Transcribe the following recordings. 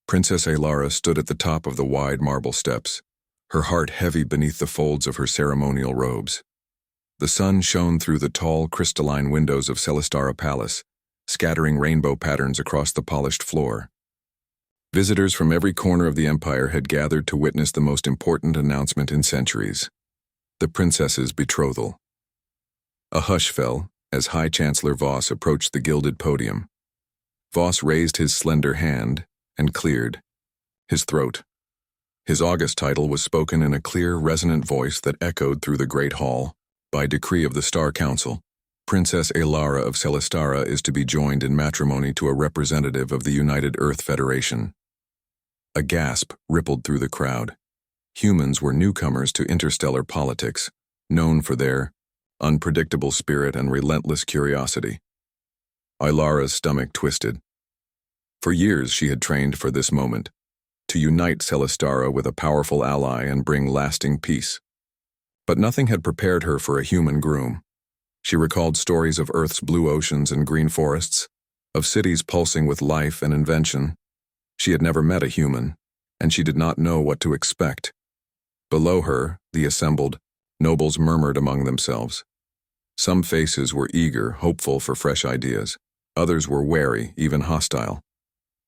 Princess Alara stood at the top of the wide marble steps, her heart heavy beneath the folds of her ceremonial robes. The sun shone through the tall, crystalline windows of Celestara Palace, scattering rainbow patterns across the polished floor. Visitors from every corner of the empire had gathered to witness the most important announcement in centuries: the princess's betrothal. A hush fell as High Chancellor Voss approached the gilded podium. Voss raised his slender hand and cleared his throat. His august title was spoken in a clear, resonant voice that echoed through the great hall. By decree of the Star Council, Princess Alara of Celestara is to be joined in matrimony to a representative of the United Earth Federation. A gasp rippled through the crowd. Humans were newcomers to interstellar politics, known for their unpredictable spirit and relentless curiosity. Alara's stomach twisted. For years she had trained for this moment, to unite Celestara with a powerful ally and bring lasting peace. But nothing had prepared her for a human groom. She recalled stories of Earth's blue oceans and green forests, of cities pulsing with life and invention. She had never met a human, and she did not know what to expect. Below her, the assembled nobles murmured among themselves. Some faces were eager, hopeful for fresh ideas. Others were wary, even hostile.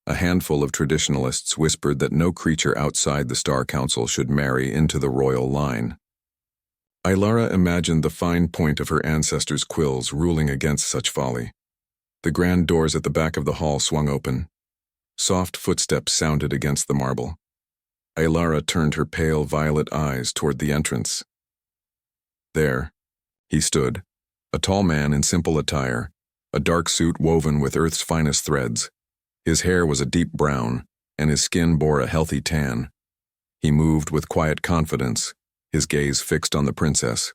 A handful of traditionalists whispered that no creature outside the Star Council should marry into the royal line. Alara imagined the fine point of her ancestors' quills ruling against such folly. The grand doors at the back of the hall swung open. Soft footsteps sounded against the marble. Alara turned her pale violet eyes toward the entrance. There, he stood, a tall man in simple attire, a dark suit woven with Earth's finest threads. His hair was a deep brown, and his skin bore a healthy tan. He moved with quiet confidence, his gaze fixed on the princess.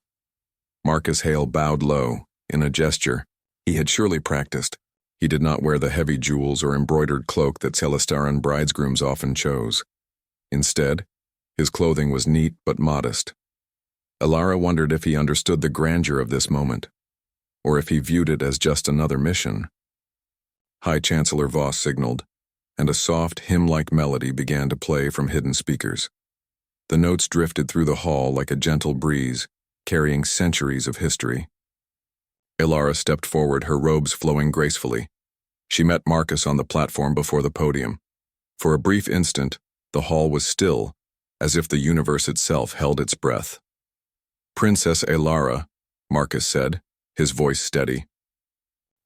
Marcus Hale bowed low, in a gesture he had surely practiced. He did not wear the heavy jewels or embroidered cloak that Celestaran bridegrooms often chose. Instead, his clothing was neat but modest. Alara wondered if he understood the grandeur of this moment, or if he viewed it as just another mission. High Chancellor Voss signaled, and a soft, hymn-like melody began to play from hidden speakers. The notes drifted through the hall like a gentle breeze, carrying centuries of history. Alara stepped forward, her robes flowing gracefully. She met Marcus on the platform before the podium. For a brief instant, the hall was still, as if the universe itself held its breath. "Princess Alara," Marcus said, his voice steady.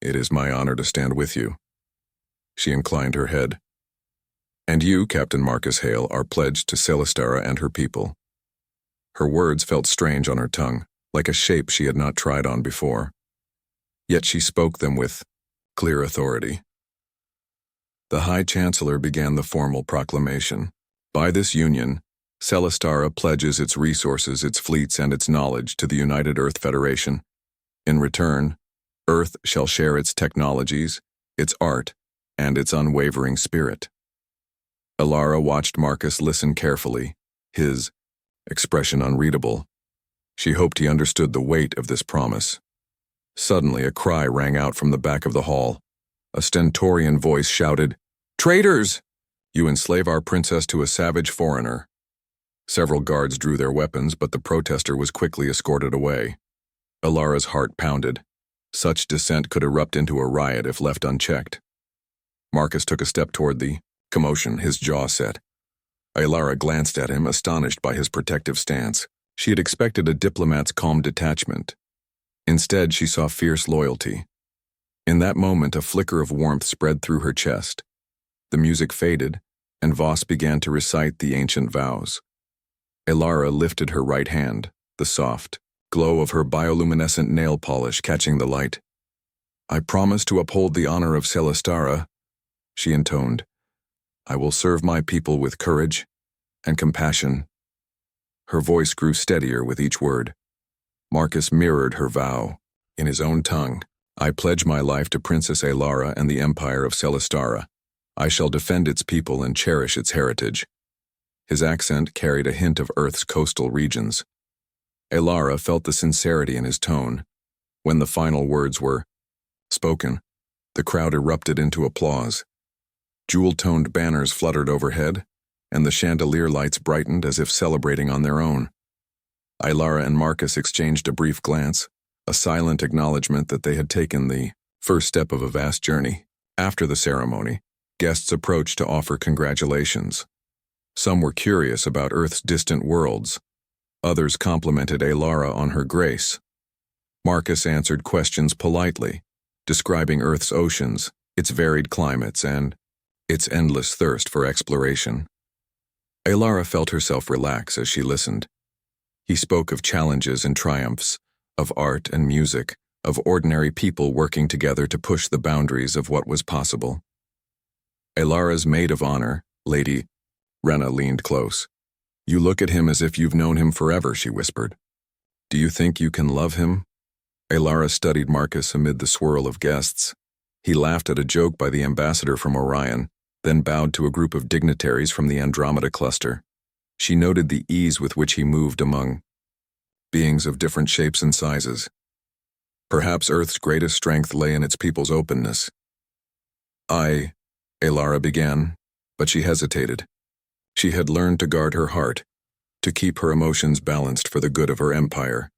"It is my honor to stand with you." She inclined her head. "And you, Captain Marcus Hale, are pledged to Celestara and her people." Her words felt strange on her tongue, like a shape she had not tried on before. Yet she spoke them with clear authority. The High Chancellor began the formal proclamation. By this union, Celestara pledges its resources, its fleets, and its knowledge to the United Earth Federation. In return, Earth shall share its technologies, its art, and its unwavering spirit. Alara watched Marcus listen carefully, his expression unreadable. She hoped he understood the weight of this promise. Suddenly, a cry rang out from the back of the hall. A stentorian voice shouted, "Traitors! You enslave our princess to a savage foreigner." Several guards drew their weapons, but the protester was quickly escorted away. Alara's heart pounded. Such dissent could erupt into a riot if left unchecked. Marcus took a step toward the commotion, his jaw set. Alara glanced at him, astonished by his protective stance. She had expected a diplomat's calm detachment. Instead, she saw fierce loyalty. In that moment, a flicker of warmth spread through her chest. The music faded, and Voss began to recite the ancient vows. Alara lifted her right hand, the soft glow of her bioluminescent nail polish catching the light. "I promise to uphold the honor of Celestara," she intoned. "I will serve my people with courage and compassion." Her voice grew steadier with each word. Marcus mirrored her vow. In his own tongue, "I pledge my life to Princess Alara and the Empire of Celestara. I shall defend its people and cherish its heritage." His accent carried a hint of Earth's coastal regions. Alara felt the sincerity in his tone. When the final words were spoken, the crowd erupted into applause. Jewel-toned banners fluttered overhead, and the chandelier lights brightened as if celebrating on their own. Ilara and Marcus exchanged a brief glance, a silent acknowledgement that they had taken the first step of a vast journey. After the ceremony, guests approached to offer congratulations. Some were curious about Earth's distant worlds. Others complimented Ilara on her grace. Marcus answered questions politely, describing Earth's oceans, its varied climates, and its endless thirst for exploration. Ilara felt herself relax as she listened. He spoke of challenges and triumphs, of art and music, of ordinary people working together to push the boundaries of what was possible. Ilara's maid of honor, Lady Rena, leaned close. "You look at him as if you've known him forever," she whispered. "Do you think you can love him?" Ilara studied Marcus amid the swirl of guests. He laughed at a joke by the ambassador from Orion, then bowed to a group of dignitaries from the Andromeda cluster. She noted the ease with which he moved among beings of different shapes and sizes. Perhaps Earth's greatest strength lay in its people's openness. Ilara began, but she hesitated. She had learned to guard her heart, to keep her emotions balanced for the good of her empire.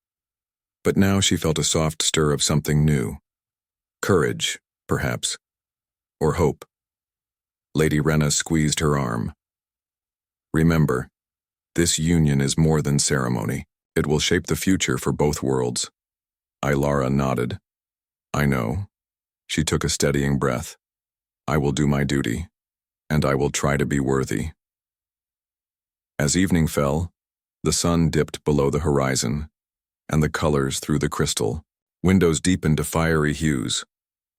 But now she felt a soft stir of something new. Courage, perhaps, or hope. Lady Rena squeezed her arm. "Remember, this union is more than ceremony. It will shape the future for both worlds." Ilara nodded. "I know." She took a steadying breath. "I will do my duty, and I will try to be worthy." As evening fell, the sun dipped below the horizon, and the colors through the crystal. Windows deepened to fiery hues.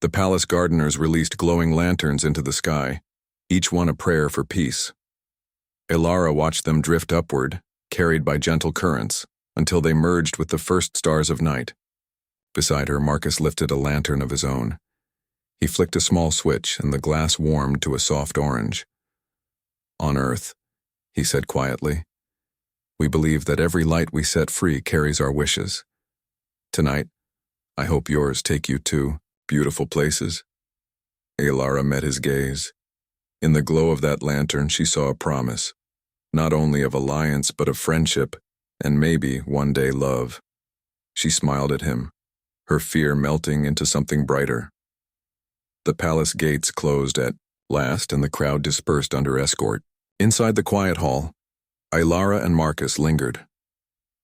The palace gardeners released glowing lanterns into the sky, each one a prayer for peace. Ilara watched them drift upward, carried by gentle currents, until they merged with the first stars of night. Beside her, Marcus lifted a lantern of his own. He flicked a small switch, and the glass warmed to a soft orange. "On Earth," he said quietly, "we believe that every light we set free carries our wishes. Tonight, I hope yours take you to beautiful places." Ilara met his gaze. In the glow of that lantern, she saw a promise, not only of alliance but of friendship, and maybe, one day, love. She smiled at him, her fear melting into something brighter. The palace gates closed at last, and the crowd dispersed under escort. Inside the quiet hall, Ilara and Marcus lingered.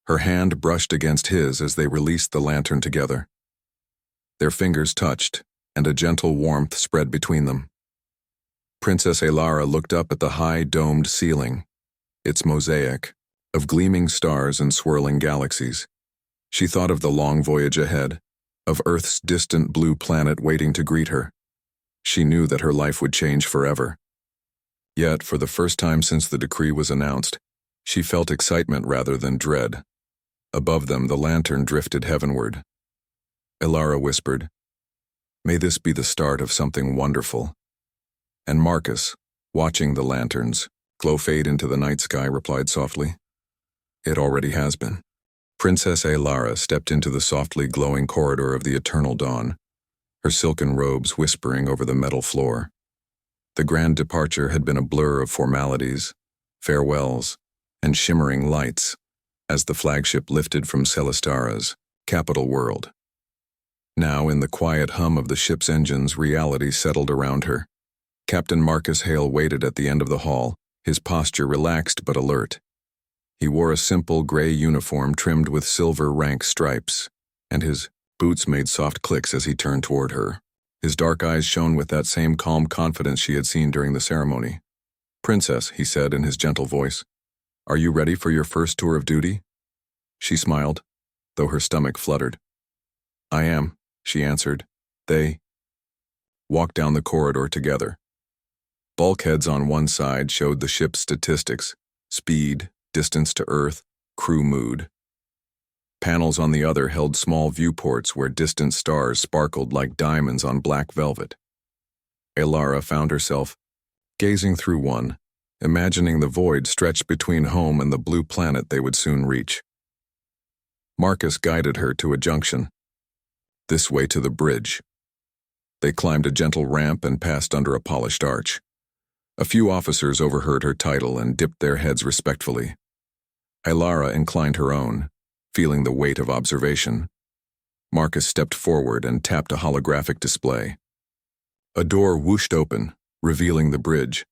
Her hand brushed against his as they released the lantern together. Their fingers touched, and a gentle warmth spread between them. Princess Ilara looked up at the high, domed ceiling, its mosaic of gleaming stars and swirling galaxies. She thought of the long voyage ahead, of Earth's distant blue planet waiting to greet her. She knew that her life would change forever. Yet, for the first time since the decree was announced, she felt excitement rather than dread. Above them, the lantern drifted heavenward. Ilara whispered, "May this be the start of something wonderful." And Marcus, watching the lanterns glow fade into the night sky, replied softly, "It already has been." Princess Ilara stepped into the softly glowing corridor of the eternal dawn, her silken robes whispering over the metal floor. The grand departure had been a blur of formalities, farewells, and shimmering lights as the flagship lifted from Celestara's capital world. Now, in the quiet hum of the ship's engines, reality settled around her. Captain Marcus Hale waited at the end of the hall, his posture relaxed but alert. He wore a simple gray uniform trimmed with silver rank stripes, and his boots made soft clicks as he turned toward her. His dark eyes shone with that same calm confidence she had seen during the ceremony. "Princess," he said in his gentle voice, "are you ready for your first tour of duty?" She smiled, though her stomach fluttered. "I am," she answered. They walked down the corridor together. Bulkheads on one side showed the ship's statistics, speed, distance to Earth, crew mood. Panels on the other held small viewports where distant stars sparkled like diamonds on black velvet. Ilara found herself gazing through one, imagining the void stretched between home and the blue planet they would soon reach. Marcus guided her to a junction. "This way to the bridge." They climbed a gentle ramp and passed under a polished arch. A few officers overheard her title and dipped their heads respectfully. Ilara inclined her own, feeling the weight of observation. Marcus stepped forward and tapped a holographic display. A door whooshed open, revealing the bridge.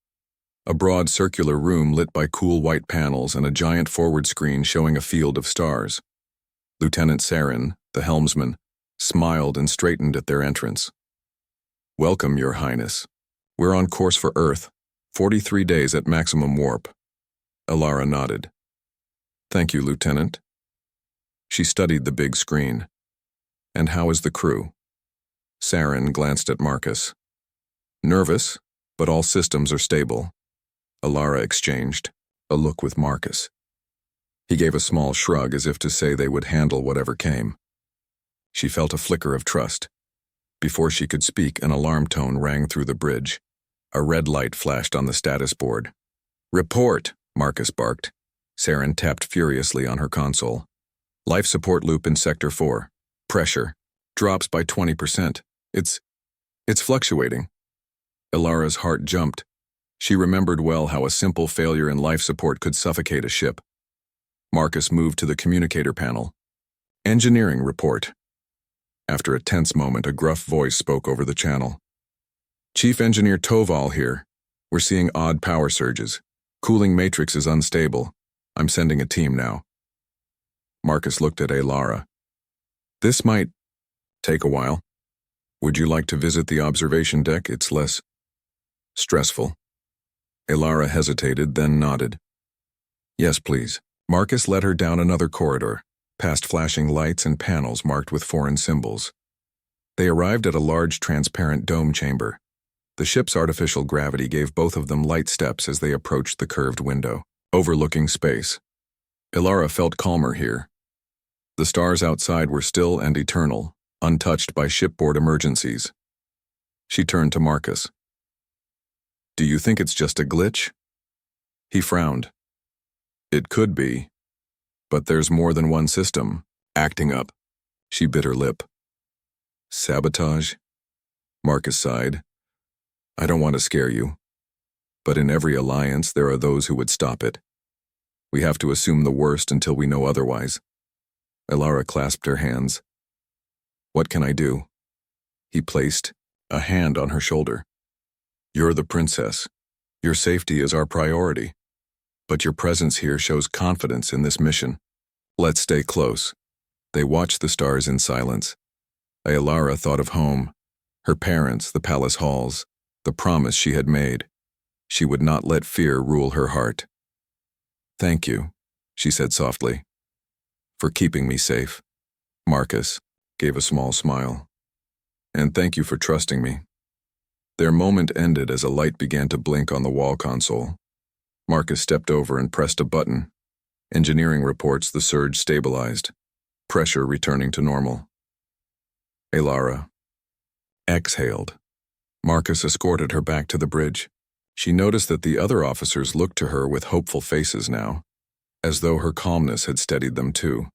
A broad circular room lit by cool white panels and a giant forward screen showing a field of stars. Lieutenant Saren, the helmsman, smiled and straightened at their entrance. "Welcome, Your Highness. We're on course for Earth, 43 days at maximum warp." Ilara nodded. "Thank you, Lieutenant." She studied the big screen. "And how is the crew?" Saren glanced at Marcus. "Nervous, but all systems are stable." Ilara exchanged a look with Marcus. He gave a small shrug as if to say they would handle whatever came. She felt a flicker of trust. Before she could speak, an alarm tone rang through the bridge. A red light flashed on the status board. "Report," Marcus barked. Saren tapped furiously on her console. "Life support loop in Sector 4. Pressure. Drops by 20%. It's fluctuating." Ilara's heart jumped. She remembered well how a simple failure in life support could suffocate a ship. Marcus moved to the communicator panel. "Engineering report." After a tense moment, a gruff voice spoke over the channel. "Chief Engineer Toval here. We're seeing odd power surges. Cooling matrix is unstable. I'm sending a team now." Marcus looked at Ilara. "This might take a while. Would you like to visit the observation deck? It's less stressful." Ilara hesitated, then nodded. "Yes, please." Marcus led her down another corridor, past flashing lights and panels marked with foreign symbols. They arrived at a large transparent dome chamber. The ship's artificial gravity gave both of them light steps as they approached the curved window, overlooking space. Ilara felt calmer here. The stars outside were still and eternal, untouched by shipboard emergencies. She turned to Marcus. "Do you think it's just a glitch?" He frowned. "It could be, but there's more than one system acting up." She bit her lip. "Sabotage?" Marcus sighed. "I don't want to scare you, but in every alliance there are those who would stop it. We have to assume the worst until we know otherwise." Ilara clasped her hands. "What can I do?" He placed a hand on her shoulder. "You're the princess. Your safety is our priority. But your presence here shows confidence in this mission. Let's stay close." They watched the stars in silence. Ilara thought of home, her parents, the palace halls, the promise she had made. She would not let fear rule her heart. "Thank you," she said softly, "for keeping me safe." Marcus gave a small smile. "And thank you for trusting me." Their moment ended as a light began to blink on the wall console. Marcus stepped over and pressed a button. Engineering reports the surge stabilized, pressure returning to normal. Ilara exhaled. Marcus escorted her back to the bridge. She noticed that the other officers looked to her with hopeful faces now, as though her calmness had steadied them too.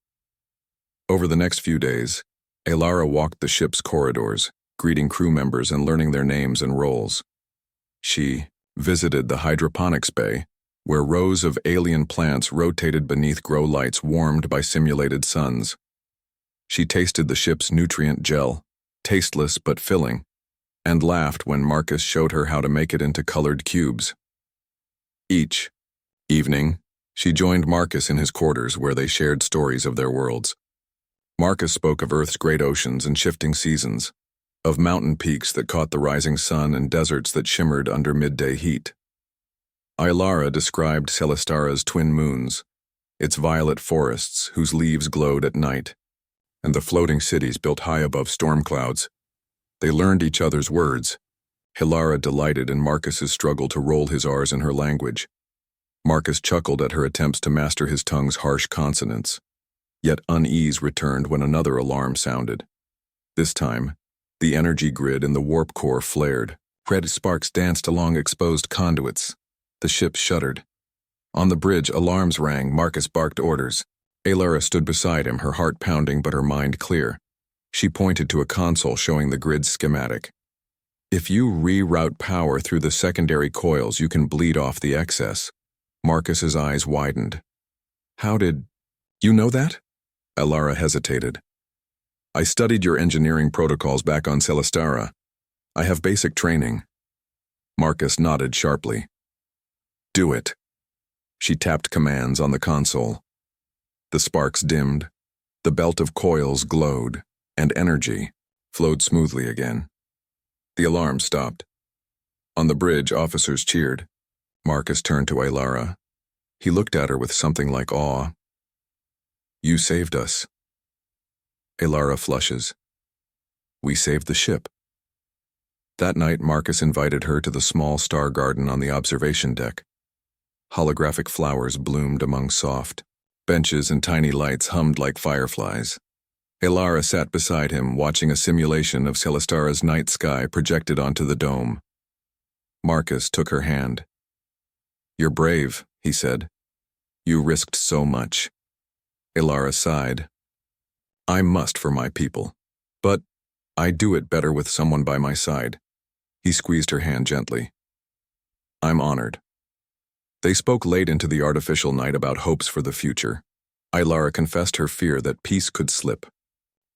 Over the next few days, Ilara walked the ship's corridors, greeting crew members and learning their names and roles. She visited the hydroponics bay, where rows of alien plants rotated beneath grow lights warmed by simulated suns. She tasted the ship's nutrient gel, tasteless but filling, and laughed when Marcus showed her how to make it into colored cubes. Each evening, she joined Marcus in his quarters where they shared stories of their worlds. Marcus spoke of Earth's great oceans and shifting seasons, of mountain peaks that caught the rising sun and deserts that shimmered under midday heat. Ilara described Celestara's twin moons, its violet forests whose leaves glowed at night, and the floating cities built high above storm clouds. They learned each other's words. Ilara delighted in Marcus's struggle to roll his R's in her language. Marcus chuckled at her attempts to master his tongue's harsh consonants. Yet unease returned when another alarm sounded. This time, the energy grid in the warp core flared. Red sparks danced along exposed conduits. The ship shuddered. On the bridge, alarms rang. Marcus barked orders. Ilara stood beside him, her heart pounding but her mind clear. She pointed to a console showing the grid's schematic. If you reroute power through the secondary coils, you can bleed off the excess. Marcus's eyes widened. How did you know that? Elara hesitated. I studied your engineering protocols back on Celestara. I have basic training. Marcus nodded sharply. Do it. She tapped commands on the console. The sparks dimmed, the belt of coils glowed, and energy flowed smoothly again. The alarm stopped. On the bridge, officers cheered. Marcus turned to Elara. He looked at her with something like awe. You saved us. Elara flushes. We saved the ship. That night, Marcus invited her to the small star garden on the observation deck. Holographic flowers bloomed among soft benches and tiny lights hummed like fireflies. Elara sat beside him, watching a simulation of Celestara's night sky projected onto the dome. Marcus took her hand. You're brave, he said. You risked so much. Elara sighed. I must for my people, but I do it better with someone by my side. He squeezed her hand gently. I'm honored. They spoke late into the artificial night about hopes for the future. Elara confessed her fear that peace could slip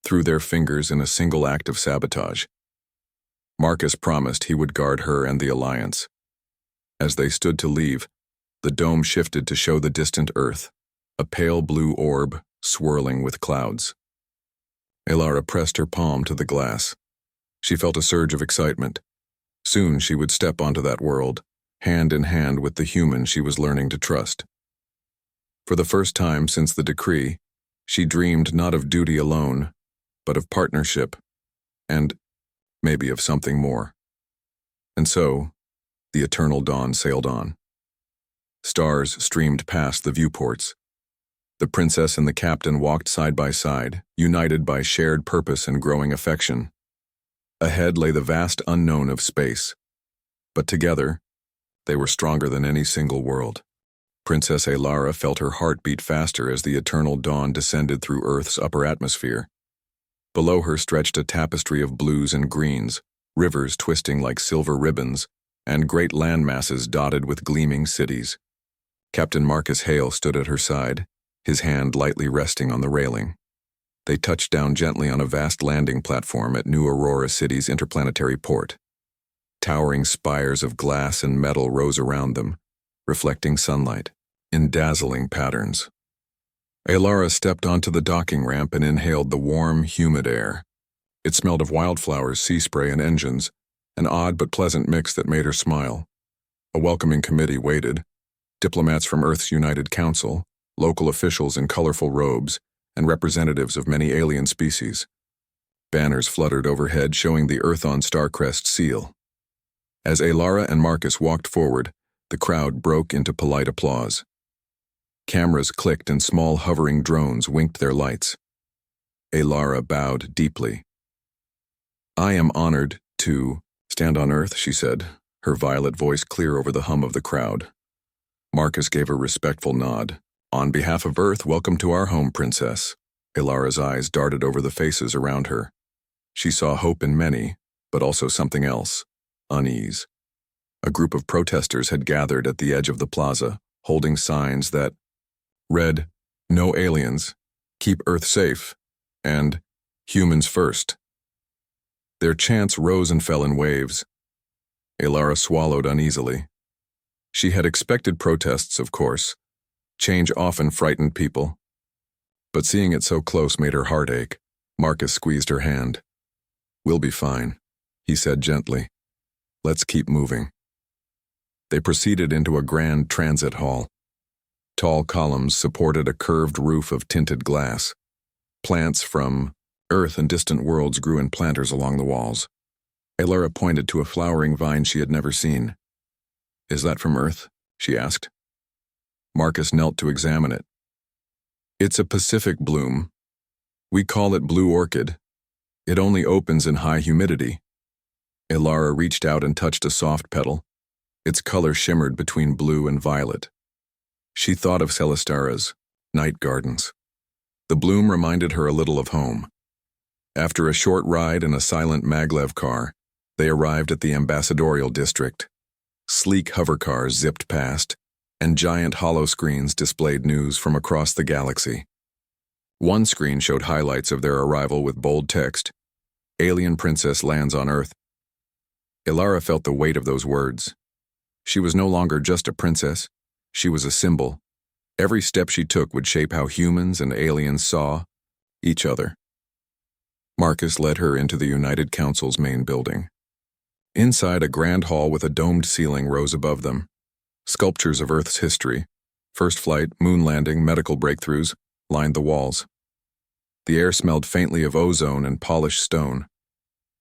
through their fingers in a single act of sabotage. Marcus promised he would guard her and the Alliance. As they stood to leave, the dome shifted to show the distant Earth, a pale blue orb swirling with clouds. Elara pressed her palm to the glass. She felt a surge of excitement. Soon she would step onto that world, hand in hand with the human she was learning to trust. For the first time since the decree, she dreamed not of duty alone, but of partnership, and maybe of something more. And so, the eternal dawn sailed on. Stars streamed past the viewports. The princess and the captain walked side by side, united by shared purpose and growing affection. Ahead lay the vast unknown of space, but together, they were stronger than any single world. Princess Elara felt her heart beat faster as the eternal dawn descended through Earth's upper atmosphere. Below her stretched a tapestry of blues and greens, rivers twisting like silver ribbons, and great landmasses dotted with gleaming cities. Captain Marcus Hale stood at her side, his hand lightly resting on the railing. They touched down gently on a vast landing platform at New Aurora City's interplanetary port. Towering spires of glass and metal rose around them, reflecting sunlight in dazzling patterns. Elara stepped onto the docking ramp and inhaled the warm, humid air. It smelled of wildflowers, sea spray, and engines, an odd but pleasant mix that made her smile. A welcoming committee waited, diplomats from Earth's United Council, local officials in colorful robes, and representatives of many alien species. Banners fluttered overhead showing the Earth on Starcrest seal. As Elara and Marcus walked forward, the crowd broke into polite applause. Cameras clicked and small hovering drones winked their lights. Elara bowed deeply. I am honored to stand on Earth, she said, her violet voice clear over the hum of the crowd. Marcus gave a respectful nod. On behalf of Earth, welcome to our home, Princess. Elara's eyes darted over the faces around her. She saw hope in many, but also something else, unease. A group of protesters had gathered at the edge of the plaza, holding signs that read, "No aliens, keep Earth safe," and "Humans first." Their chants rose and fell in waves. Elara swallowed uneasily. She had expected protests, of course. Change often frightened people. But seeing it so close made her heart ache. Marcus squeezed her hand. We'll be fine, he said gently. Let's keep moving. They proceeded into a grand transit hall. Tall columns supported a curved roof of tinted glass. Plants from Earth and distant worlds grew in planters along the walls. Elara pointed to a flowering vine she had never seen. Is that from Earth? She asked. Marcus knelt to examine it. It's a Pacific bloom. We call it blue orchid. It only opens in high humidity. Elara reached out and touched a soft petal. Its color shimmered between blue and violet. She thought of Celestara's night gardens. The bloom reminded her a little of home. After a short ride in a silent maglev car, They arrived at the ambassadorial district. Sleek hovercars zipped past, and giant hollow screens displayed news from across the galaxy. One screen showed highlights of their arrival with bold text, "Alien princess lands on Earth." Elara felt the weight of those words. She was no longer just a princess, she was a symbol. Every step she took would shape how humans and aliens saw each other. Marcus led her into the United Council's main building. Inside, a grand hall with a domed ceiling rose above them. Sculptures of Earth's history, first flight, moon landing, medical breakthroughs, lined the walls. The air smelled faintly of ozone and polished stone.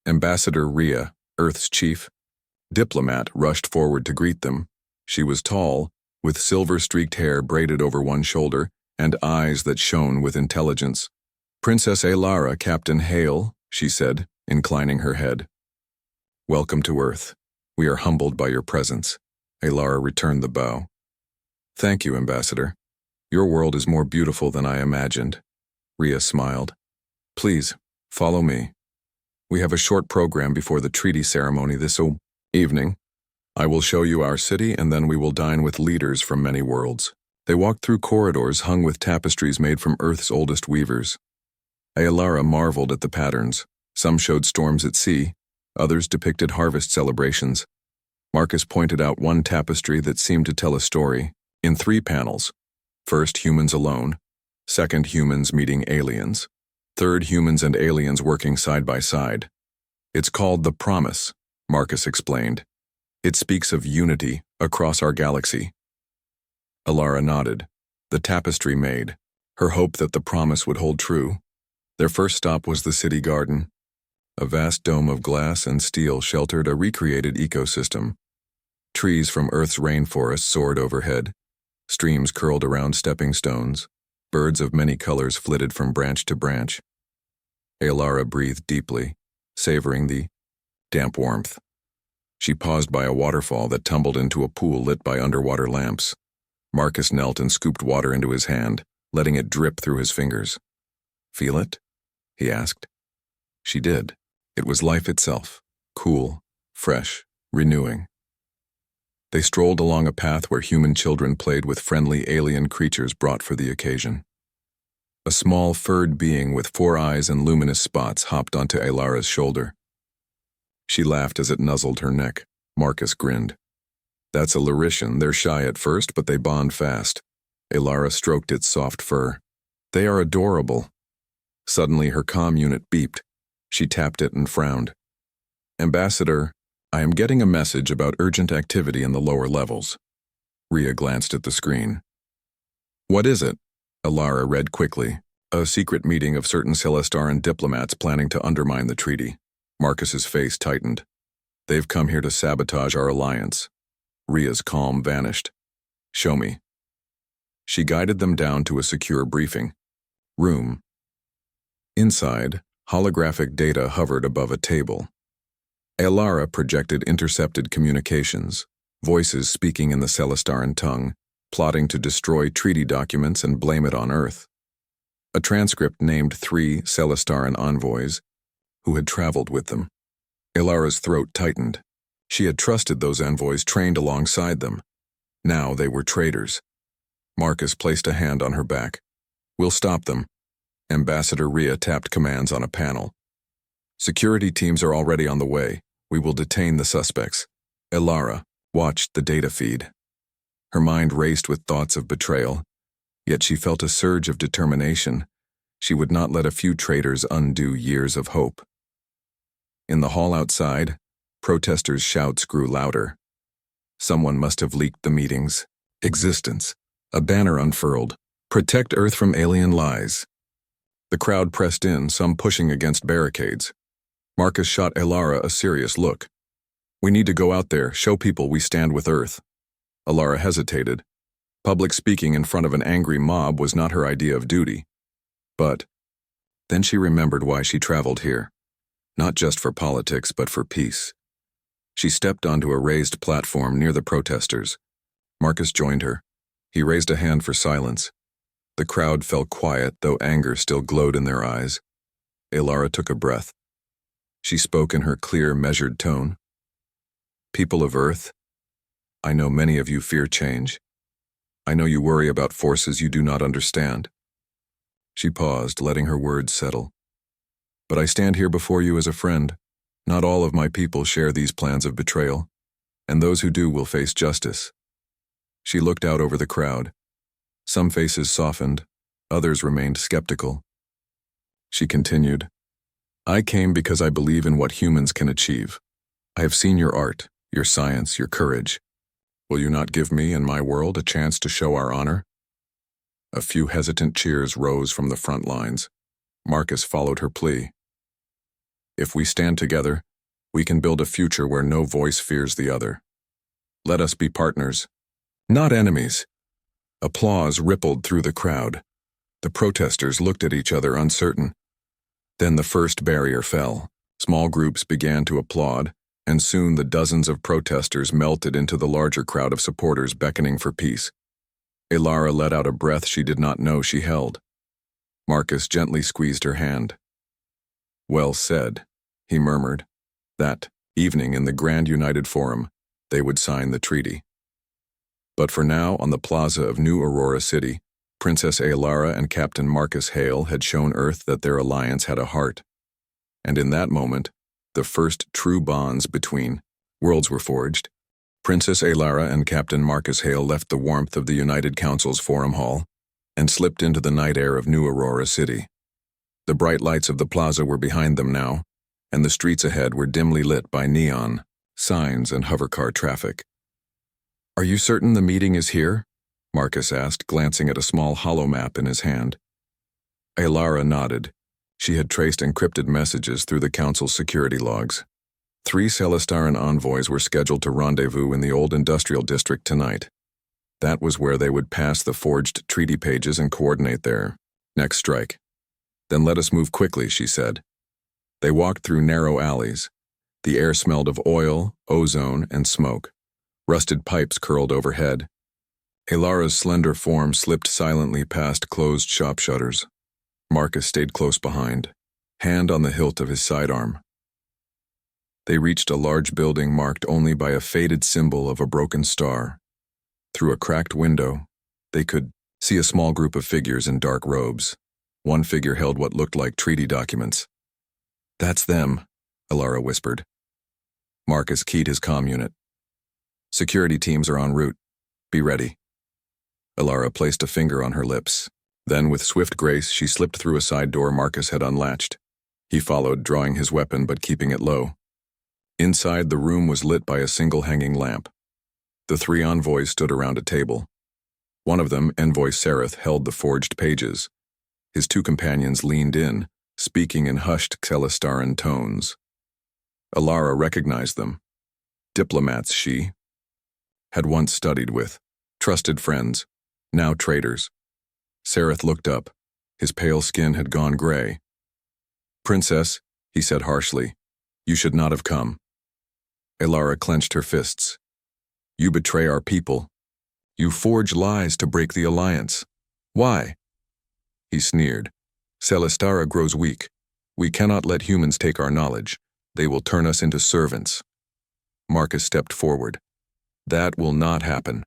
Ambassador Rhea, Earth's chief diplomat, rushed forward to greet them. She was tall, with silver-streaked hair braided over one shoulder and eyes that shone with intelligence. "Princess Elara, Captain Hale," she said, inclining her head. "Welcome to Earth. We are humbled by your presence." Elara returned the bow. "Thank you, Ambassador. Your world is more beautiful than I imagined." Rhea smiled. "Please, follow me. We have a short program before the treaty ceremony this evening. I will show you our city, and then we will dine with leaders from many worlds." They walked through corridors hung with tapestries made from Earth's oldest weavers. Elara marveled at the patterns. Some showed storms at sea, others depicted harvest celebrations. Marcus pointed out one tapestry that seemed to tell a story, in 3 panels. First, humans alone. Second, humans meeting aliens. Third, humans and aliens working side by side. "It's called The Promise," Marcus explained. "It speaks of unity across our galaxy." Elara nodded. The tapestry made, her hope that the promise would hold true. Their first stop was the city garden. A vast dome of glass and steel sheltered a recreated ecosystem. Trees from Earth's rainforest soared overhead. Streams curled around stepping stones. Birds of many colors flitted from branch to branch. Elara breathed deeply, savoring the damp warmth. She paused by a waterfall that tumbled into a pool lit by underwater lamps. Marcus knelt and scooped water into his hand, letting it drip through his fingers. "Feel it?" he asked. She did. It was life itself, cool, fresh, renewing. They strolled along a path where human children played with friendly alien creatures brought for the occasion. A small furred being with 4 eyes and luminous spots hopped onto Elara's shoulder. She laughed as it nuzzled her neck. Marcus grinned. "That's a Lauritian. They're shy at first, but they bond fast." Elara stroked its soft fur. "They are adorable." Suddenly her comm unit beeped. She tapped it and frowned. "Ambassador, I am getting a message about urgent activity in the lower levels." Rhea glanced at the screen. "What is it?" Elara read quickly. "A secret meeting of certain Celastaran diplomats planning to undermine the treaty." Marcus's face tightened. "They've come here to sabotage our alliance." Rhea's calm vanished. "Show me." She guided them down to a secure briefing room. Inside, holographic data hovered above a table. Elara projected intercepted communications, voices speaking in the Celastaran tongue, plotting to destroy treaty documents and blame it on Earth. A transcript named 3 Celastaran envoys who had traveled with them. Elara's throat tightened. She had trusted those envoys trained alongside them. Now they were traitors. Marcus placed a hand on her back. "We'll stop them." Ambassador Rhea tapped commands on a panel. "Security teams are already on the way. We will detain the suspects." Elara watched the data feed. Her mind raced with thoughts of betrayal, yet she felt a surge of determination. She would not let a few traitors undo years of hope. In the hall outside, protesters' shouts grew louder. Someone must have leaked the meeting's existence. A banner unfurled. "Protect Earth from alien lies." The crowd pressed in, some pushing against barricades. Marcus shot Elara a serious look. "We need to go out there, show people we stand with Earth." Elara hesitated. Public speaking in front of an angry mob was not her idea of duty. But then she remembered why she traveled here. Not just for politics, but for peace. She stepped onto a raised platform near the protesters. Marcus joined her. He raised a hand for silence. The crowd fell quiet, though anger still glowed in their eyes. Elara took a breath. She spoke in her clear, measured tone. People of Earth, I know many of you fear change. I know you worry about forces you do not understand. She paused, letting her words settle. But I stand here before you as a friend. Not all of my people share these plans of betrayal, and those who do will face justice. She looked out over the crowd. Some faces softened, others remained skeptical. She continued, I came because I believe in what humans can achieve. I have seen your art, your science, your courage. Will you not give me and my world a chance to show our honor? A few hesitant cheers rose from the front lines. Marcus followed her plea. If we stand together, we can build a future where no voice fears the other. Let us be partners, not enemies. Applause rippled through the crowd. The protesters looked at each other uncertain. Then the first barrier fell. Small groups began to applaud, and soon the dozens of protesters melted into the larger crowd of supporters beckoning for peace. Elara let out a breath she did not know she held. Marcus gently squeezed her hand. Well said, he murmured. That evening in the Grand United Forum, they would sign the treaty. But for now, on the plaza of New Aurora City, Princess Elara and Captain Marcus Hale had shown Earth that their alliance had a heart. And in that moment, the first true bonds between worlds were forged. Princess Elara and Captain Marcus Hale left the warmth of the United Council's Forum Hall and slipped into the night air of New Aurora City. The bright lights of the plaza were behind them now, and the streets ahead were dimly lit by neon, signs, and hovercar traffic. Are you certain the meeting is here? Marcus asked, glancing at a small hollow map in his hand. Elara nodded. She had traced encrypted messages through the Council's security logs. 3 Celastaran envoys were scheduled to rendezvous in the old industrial district tonight. That was where they would pass the forged treaty pages and coordinate their next strike. Then let us move quickly, she said. They walked through narrow alleys. The air smelled of oil, ozone, and smoke. Rusted pipes curled overhead. Elara's slender form slipped silently past closed shop shutters. Marcus stayed close behind, hand on the hilt of his sidearm. They reached a large building marked only by a faded symbol of a broken star. Through a cracked window, they could see a small group of figures in dark robes. One figure held what looked like treaty documents. That's them, Elara whispered. Marcus keyed his comm unit. Security teams are en route. Be ready. Elara placed a finger on her lips. Then, with swift grace, she slipped through a side door Marcus had unlatched. He followed, drawing his weapon but keeping it low. Inside, the room was lit by a single hanging lamp. The 3 envoys stood around a table. One of them, Envoy Sereth, held the forged pages. His 2 companions leaned in, speaking in hushed Celastaran tones. Elara recognized them. Diplomats she had once studied with, trusted friends, now traitors. Sereth looked up. His pale skin had gone gray. Princess, he said harshly, you should not have come. Elara clenched her fists. You betray our people. You forge lies to break the alliance. Why? He sneered. Celestara grows weak. We cannot let humans take our knowledge. They will turn us into servants. Marcus stepped forward. That will not happen.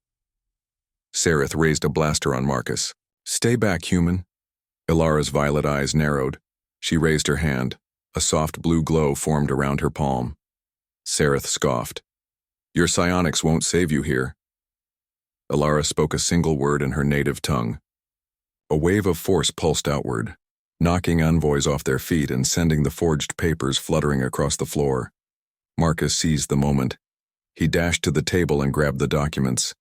Sereth raised a blaster on Marcus. Stay back, human. Elara's violet eyes narrowed. She raised her hand. A soft blue glow formed around her palm. Sereth scoffed. Your psionics won't save you here. Elara spoke a single word in her native tongue. A wave of force pulsed outward, knocking envoys off their feet and sending the forged papers fluttering across the floor. Marcus seized the moment. He dashed to the table and grabbed the documents.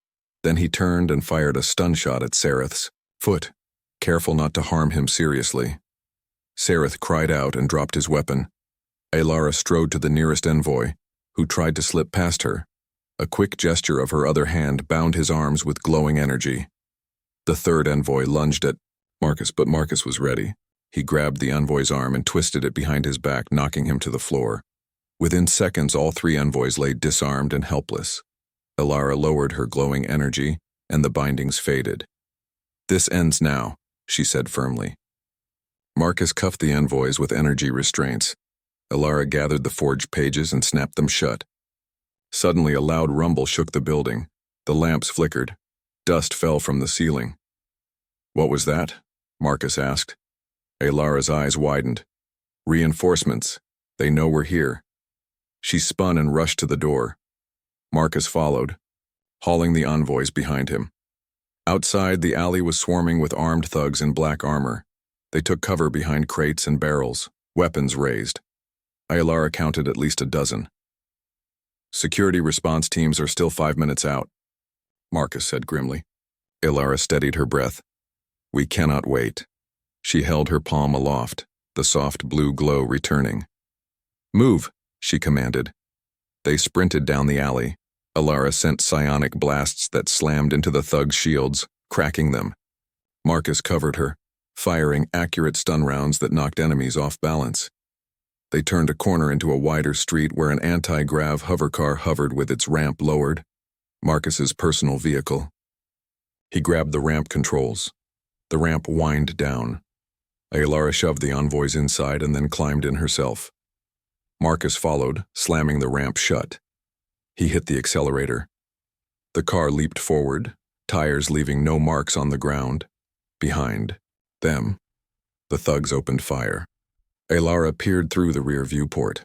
Then he turned and fired a stun shot at Sereth's foot, careful not to harm him seriously. Sereth cried out and dropped his weapon. Elara strode to the nearest envoy, who tried to slip past her. A quick gesture of her other hand bound his arms with glowing energy. The third envoy lunged at Marcus, but Marcus was ready. He grabbed the envoy's arm and twisted it behind his back, knocking him to the floor. Within seconds, all 3 envoys lay disarmed and helpless. Elara lowered her glowing energy, and the bindings faded. This ends now, she said firmly. Marcus cuffed the envoys with energy restraints. Elara gathered the forged pages and snapped them shut. Suddenly, a loud rumble shook the building. The lamps flickered. Dust fell from the ceiling. "What was that?" Marcus asked. Elara's eyes widened. "Reinforcements. They know we're here." She spun and rushed to the door. Marcus followed, hauling the envoys behind him. Outside, the alley was swarming with armed thugs in black armor. They took cover behind crates and barrels, weapons raised. Elara counted at least a dozen. "Security response teams are still 5 minutes out," Marcus said grimly. Elara steadied her breath. "We cannot wait." She held her palm aloft, the soft blue glow returning. "Move," she commanded. They sprinted down the alley. Elara sent psionic blasts that slammed into the thugs' shields, cracking them. Marcus covered her, firing accurate stun rounds that knocked enemies off balance. They turned a corner into a wider street where an anti-grav hovercar hovered with its ramp lowered. Marcus's personal vehicle. He grabbed the ramp controls. The ramp whined down. Elara shoved the envoys inside and then climbed in herself. Marcus followed, slamming the ramp shut. He hit the accelerator. The car leaped forward, tires leaving no marks on the ground. Behind them, the thugs opened fire. Elara peered through the rear viewport.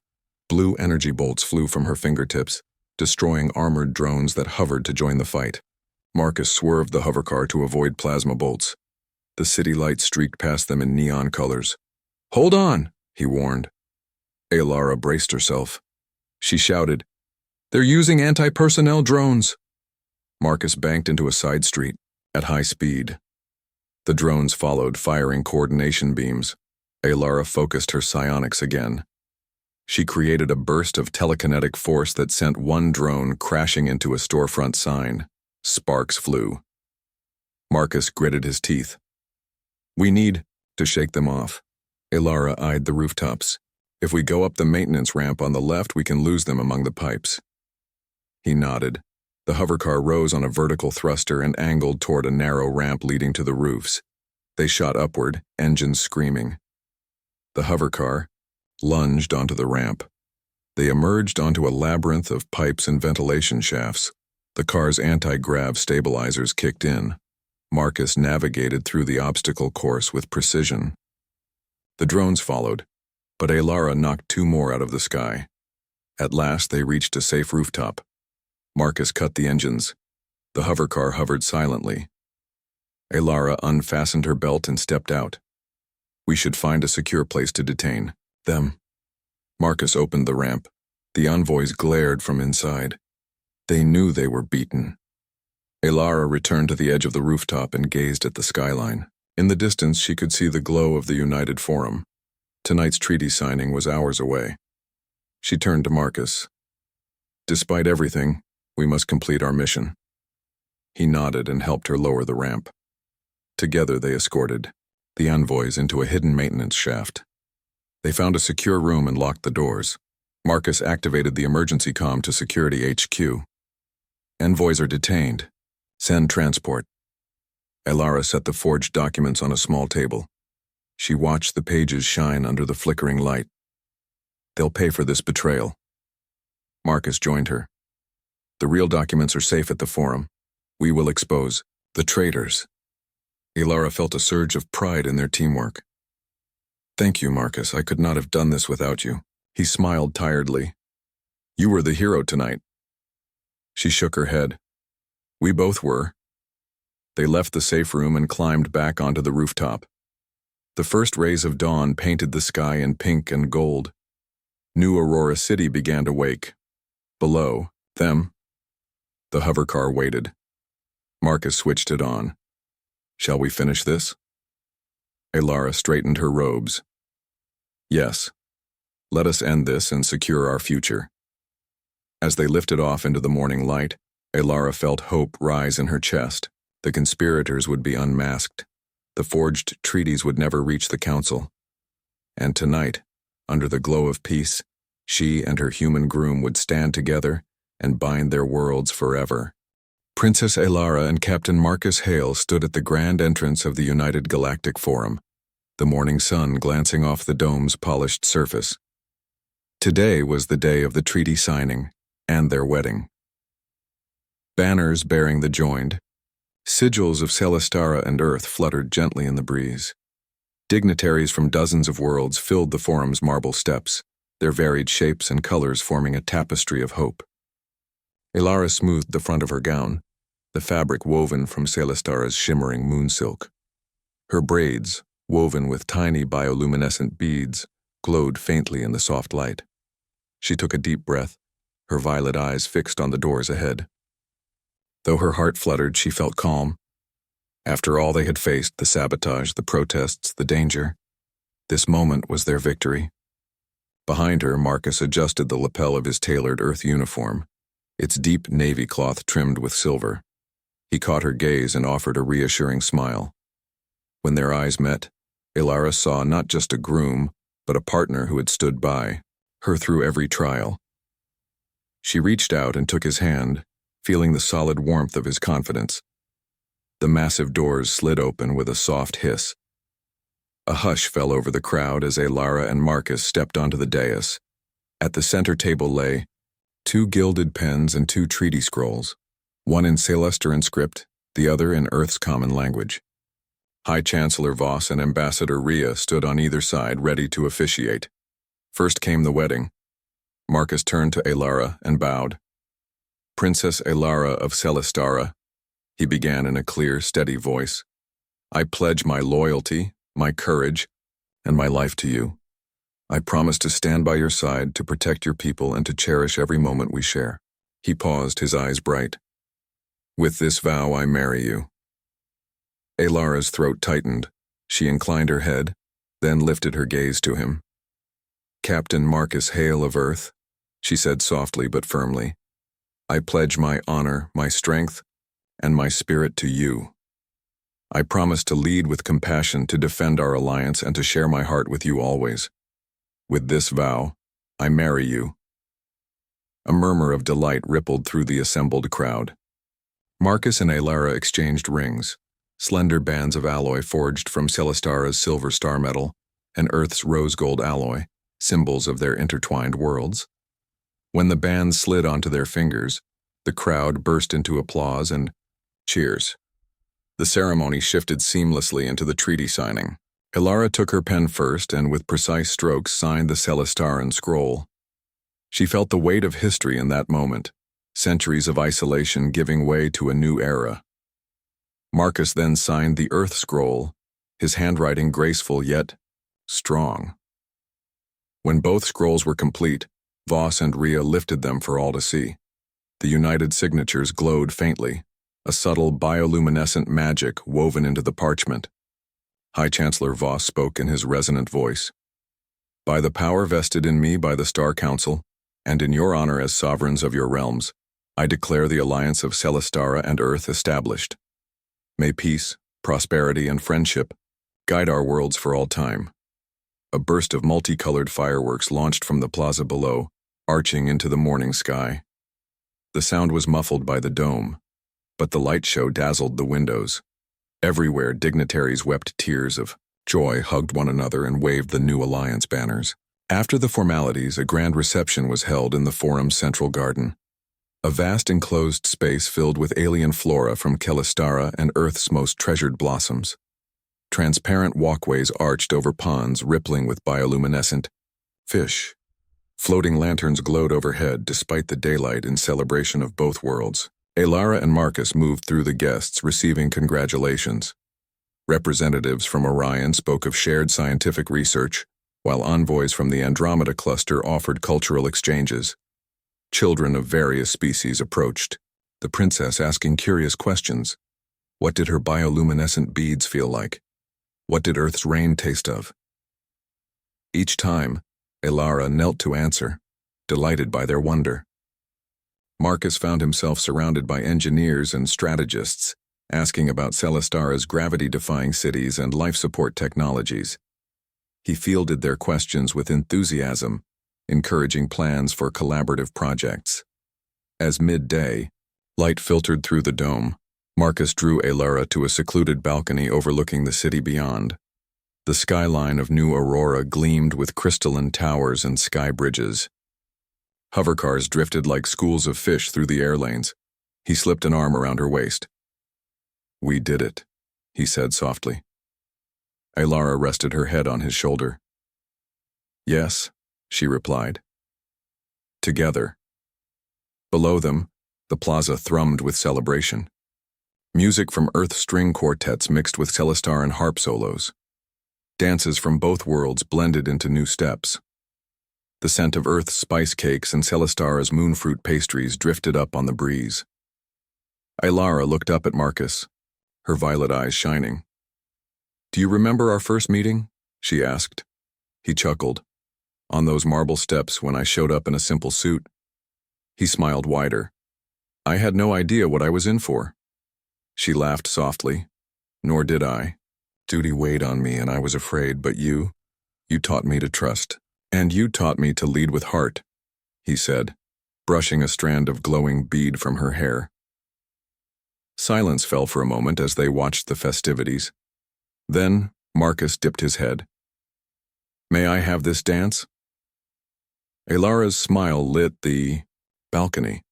Blue energy bolts flew from her fingertips, destroying armored drones that hovered to join the fight. Marcus swerved the hovercar to avoid plasma bolts. The city lights streaked past them in neon colors. "Hold on," he warned. Elara braced herself. She shouted, "They're using anti-personnel drones." Marcus banked into a side street, at high speed. The drones followed, firing coordination beams. Elara focused her psionics again. She created a burst of telekinetic force that sent one drone crashing into a storefront sign. Sparks flew. Marcus gritted his teeth. "We need to shake them off." Elara eyed the rooftops. "If we go up the maintenance ramp on the left, we can lose them among the pipes." He nodded. The hovercar rose on a vertical thruster and angled toward a narrow ramp leading to the roofs. They shot upward, engines screaming. The hovercar lunged onto the ramp. They emerged onto a labyrinth of pipes and ventilation shafts. The car's anti-grav stabilizers kicked in. Marcus navigated through the obstacle course with precision. The drones followed, but Elara knocked 2 more out of the sky. At last, they reached a safe rooftop. Marcus cut the engines. The hovercar hovered silently. Elara unfastened her belt and stepped out. "We should find a secure place to detain them." Marcus opened the ramp. The envoys glared from inside. They knew they were beaten. Elara returned to the edge of the rooftop and gazed at the skyline. In the distance, she could see the glow of the United Forum. Tonight's treaty signing was hours away. She turned to Marcus. "Despite everything, we must complete our mission." He nodded and helped her lower the ramp. Together they escorted the envoys into a hidden maintenance shaft. They found a secure room and locked the doors. Marcus activated the emergency comm to Security HQ. "Envoys are detained. Send transport." Elara set the forged documents on a small table. She watched the pages shine under the flickering light. "They'll pay for this betrayal." Marcus joined her. "The real documents are safe at the forum. We will expose the traitors." Elara felt a surge of pride in their teamwork. "Thank you, Marcus. I could not have done this without you." He smiled tiredly. "You were the hero tonight." She shook her head. "We both were." They left the safe room and climbed back onto the rooftop. The first rays of dawn painted the sky in pink and gold. New Aurora City began to wake. Below them, the hovercar waited. Marcus switched it on. "Shall we finish this?" Elara straightened her robes. "Yes. Let us end this and secure our future." As they lifted off into the morning light, Elara felt hope rise in her chest. The conspirators would be unmasked. The forged treaties would never reach the council. And tonight, under the glow of peace, she and her human groom would stand together and bind their worlds forever. Princess Elara and Captain Marcus Hale stood at the grand entrance of the United Galactic Forum, the morning sun glancing off the dome's polished surface. Today was the day of the treaty signing and their wedding. Banners bearing the joined, sigils of Celestara and Earth fluttered gently in the breeze. Dignitaries from dozens of worlds filled the forum's marble steps, their varied shapes and colors forming a tapestry of hope. Elara smoothed the front of her gown, the fabric woven from Celestara's shimmering moon silk. Her braids, woven with tiny bioluminescent beads, glowed faintly in the soft light. She took a deep breath, her violet eyes fixed on the doors ahead. Though her heart fluttered, she felt calm. After all they had faced, the sabotage, the protests, the danger, this moment was their victory. Behind her, Marcus adjusted the lapel of his tailored Earth uniform, its deep navy cloth trimmed with silver. He caught her gaze and offered a reassuring smile. When their eyes met, Elara saw not just a groom, but a partner who had stood by her through every trial. She reached out and took his hand, feeling the solid warmth of his confidence. The massive doors slid open with a soft hiss. A hush fell over the crowd as Elara and Marcus stepped onto the dais. At the center table lay 2 gilded pens and 2 treaty scrolls, one in Celestaran script, the other in Earth's common language. High Chancellor Voss and Ambassador Rhea stood on either side, ready to officiate. First came the wedding. Marcus turned to Elara and bowed. "Princess Elara of Celestara," he began in a clear, steady voice, "I pledge my loyalty, my courage, and my life to you. I promise to stand by your side, to protect your people, and to cherish every moment we share." He paused, his eyes bright. "With this vow, I marry you." Elara's throat tightened. She inclined her head, then lifted her gaze to him. "Captain Marcus Hale of Earth," she said softly but firmly, "I pledge my honor, my strength, and my spirit to you. I promise to lead with compassion, to defend our alliance, and to share my heart with you always. With this vow, I marry you." A murmur of delight rippled through the assembled crowd. Marcus and Elara exchanged rings, slender bands of alloy forged from Celestara's silver star metal and Earth's rose gold alloy, symbols of their intertwined worlds. When the bands slid onto their fingers, the crowd burst into applause and cheers. The ceremony shifted seamlessly into the treaty signing. Elara took her pen first and with precise strokes signed the Celestaran scroll. She felt the weight of history in that moment, centuries of isolation giving way to a new era. Marcus then signed the Earth scroll, his handwriting graceful yet strong. When both scrolls were complete, Voss and Rhea lifted them for all to see. The united signatures glowed faintly, a subtle bioluminescent magic woven into the parchment. High Chancellor Voss spoke in his resonant voice. "By the power vested in me by the Star Council, and in your honor as sovereigns of your realms, I declare the alliance of Celestara and Earth established. May peace, prosperity, and friendship guide our worlds for all time." A burst of multicolored fireworks launched from the plaza below, arching into the morning sky. The sound was muffled by the dome, but the light show dazzled the windows. Everywhere, dignitaries wept tears of joy, hugged one another, and waved the new alliance banners. After the formalities, a grand reception was held in the forum's central garden. A vast enclosed space filled with alien flora from Celestara and Earth's most treasured blossoms. Transparent walkways arched over ponds rippling with bioluminescent fish. Floating lanterns glowed overhead despite the daylight in celebration of both worlds. Elara and Marcus moved through the guests, receiving congratulations. Representatives from Orion spoke of shared scientific research, while envoys from the Andromeda cluster offered cultural exchanges. Children of various species approached, the princess asking curious questions. What did her bioluminescent beads feel like? What did Earth's rain taste of? Each time, Elara knelt to answer, delighted by their wonder. Marcus found himself surrounded by engineers and strategists, asking about Celestara's gravity-defying cities and life support technologies. He fielded their questions with enthusiasm, encouraging plans for collaborative projects. As midday, light filtered through the dome, Marcus drew Elara to a secluded balcony overlooking the city beyond. The skyline of New Aurora gleamed with crystalline towers and sky bridges. Hovercars drifted like schools of fish through the air lanes. He slipped an arm around her waist. "We did it," he said softly. Alara rested her head on his shoulder. "Yes," she replied. Together. Below them, the plaza thrummed with celebration. Music from Earth string quartets mixed with Celestar and harp solos. Dances from both worlds blended into new steps. The scent of Earth's spice cakes and Celestar's moonfruit pastries drifted up on the breeze. Alara looked up at Marcus, her violet eyes shining. "Do you remember our first meeting?" she asked. He chuckled. "On those marble steps when I showed up in a simple suit." He smiled wider. "I had no idea what I was in for." She laughed softly. "Nor did I. Duty weighed on me and I was afraid, but you taught me to trust. And you taught me to lead with heart," he said, brushing a strand of glowing bead from her hair. Silence fell for a moment as they watched the festivities. Then Marcus dipped his head. "May I have this dance?" Alara's smile lit the balcony.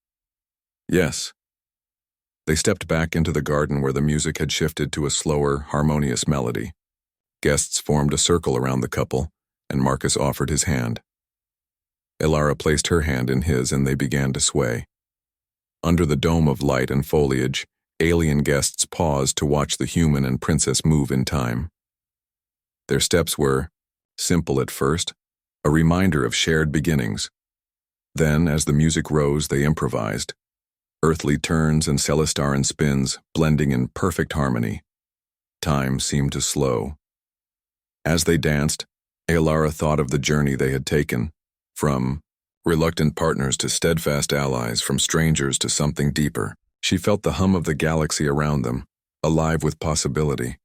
"Yes." They stepped back into the garden where the music had shifted to a slower, harmonious melody. Guests formed a circle around the couple, and Marcus offered his hand. Alara placed her hand in his and they began to sway. Under the dome of light and foliage, alien guests paused to watch the human and princess move in time. Their steps were, simple at first, a reminder of shared beginnings. Then, as the music rose, they improvised. Earthly turns and Celestaran spins blending in perfect harmony. Time seemed to slow. As they danced, Alara thought of the journey they had taken, from reluctant partners to steadfast allies, from strangers to something deeper. She felt the hum of the galaxy around them, alive with possibility.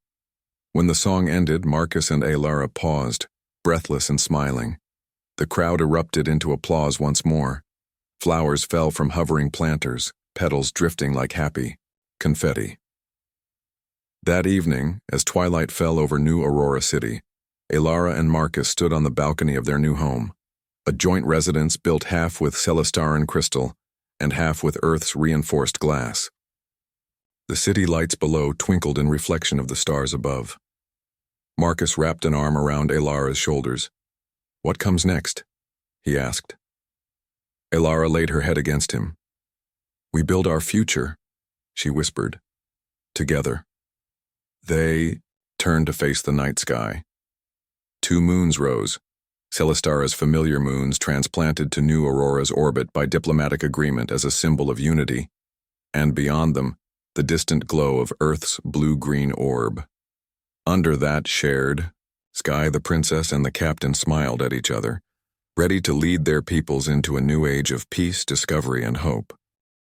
When the song ended, Marcus and Alara paused, breathless and smiling. The crowd erupted into applause once more. Flowers fell from hovering planters, petals drifting like happy confetti. That evening, as twilight fell over New Aurora City, Alara and Marcus stood on the balcony of their new home, a joint residence built half with Celestaran crystal and half with Earth's reinforced glass. The city lights below twinkled in reflection of the stars above. Marcus wrapped an arm around Alara's shoulders. "What comes next?" he asked. Alara laid her head against him. "We build our future," she whispered. "Together." They turned to face the night sky. 2 moons rose, Celestara's familiar moons transplanted to New Aurora's orbit by diplomatic agreement as a symbol of unity, and beyond them, the distant glow of Earth's blue-green orb. Under that shared sky, the princess and the captain smiled at each other, ready to lead their peoples into a new age of peace, discovery, and hope.